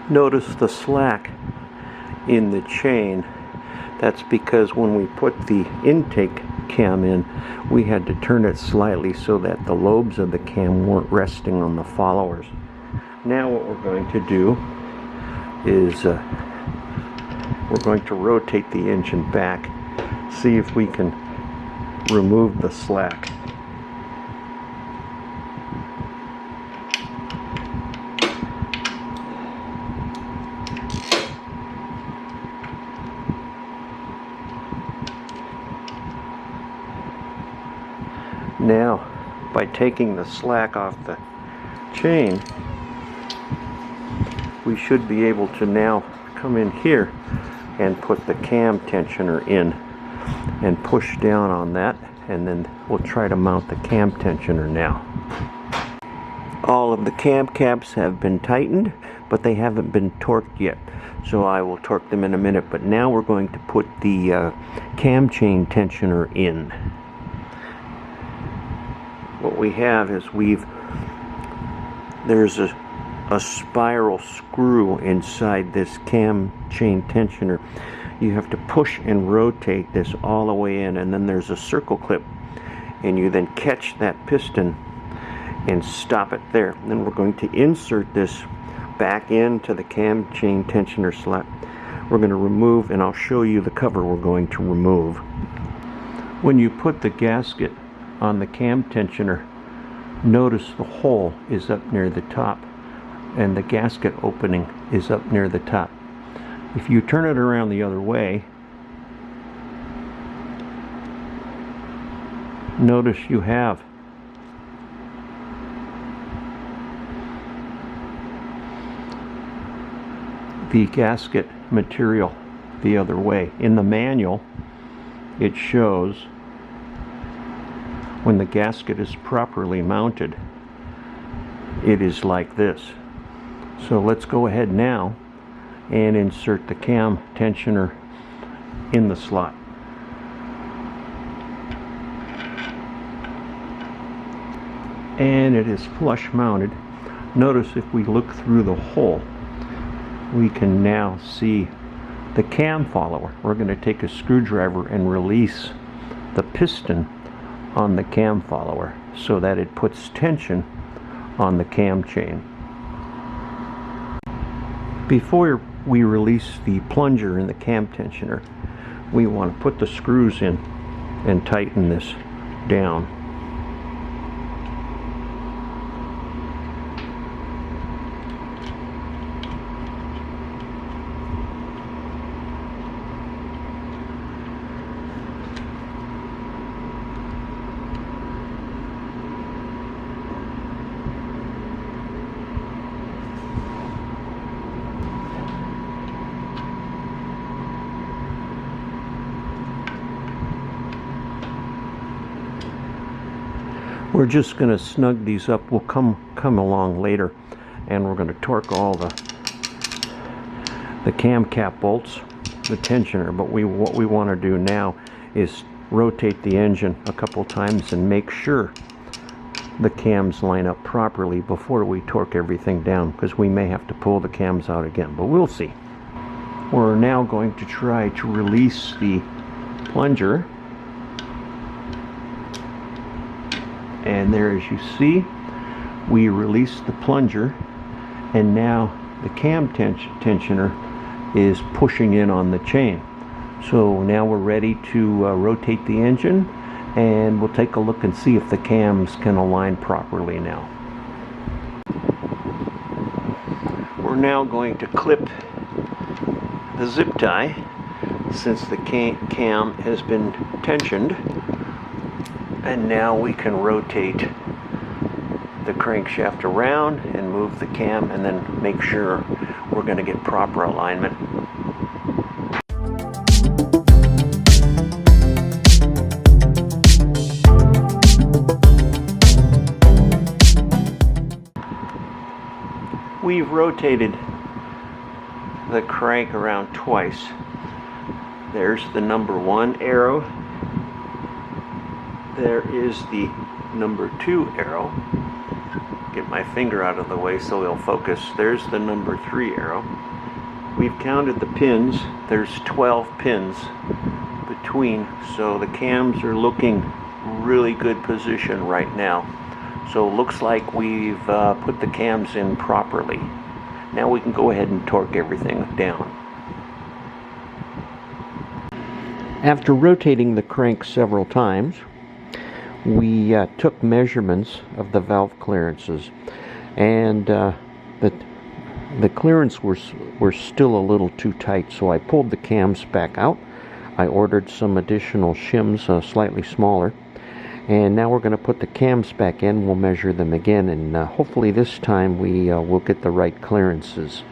Notice the slack in the chain. That's because when we put the intake cam in, we had to turn it slightly so that the lobes of the cam weren't resting on the followers. Now what we're going to do is we're going to rotate the engine back, see if we can remove the slack. Now, by taking the slack off the chain, we should be able to now come in here and put the cam tensioner in and push down on that, and then we'll try to mount the cam tensioner now. All of the cam caps have been tightened, but they haven't been torqued yet, so I will torque them in a minute. But now we're going to put the cam chain tensioner in. What we have is there's a spiral screw inside this cam chain tensioner. You have to push and rotate this all the way in, and then there's a circle clip, and you then catch that piston and stop it there. And then we're going to insert this back into the cam chain tensioner slot. We're going to remove, and I'll show you the cover we're going to remove. When you put the gasket on the cam tensioner, notice the hole is up near the top and the gasket opening is up near the top. If you turn it around the other way, notice you have the gasket material the other way. In the manual, it shows when the gasket is properly mounted, it is like this. So let's go ahead now and insert the cam tensioner in the slot. And it is flush mounted. Notice if we look through the hole, we can now see the cam follower. We're going to take a screwdriver and release the piston on the cam follower so that it puts tension on the cam chain. Before we release the plunger in the cam tensioner, we want to put the screws in and tighten this down. We're just going to snug these up. We'll come along later, and we're going to torque all the cam cap bolts, the tensioner. But what we want to do now is rotate the engine a couple times and make sure the cams line up properly before we torque everything down, because we may have to pull the cams out again, but we'll see. We're now going to try to release the plunger. And there, as you see, we release the plunger, and now the cam tensioner is pushing in on the chain. So now we're ready to rotate the engine, and we'll take a look and see if the cams can align properly now. We're now going to clip the zip tie, since the cam has been tensioned. And now we can rotate the crankshaft around and move the cam, and then make sure we're going to get proper alignment. We've rotated the crank around twice. There's the number 1 arrow. There is the number 2 arrow. get my finger out of the way so it'll focus. There's the number 3 arrow. We've counted the pins. There's 12 pins between, so the cams are looking really good position right now. So it looks like we've put the cams in properly. Now we can go ahead and torque everything down. After rotating the crank several times, we took measurements of the valve clearances, and the clearance were still a little too tight, so I pulled the cams back out. I ordered some additional shims, slightly smaller, and now we're going to put the cams back in. We'll measure them again, and hopefully this time we'll get the right clearances.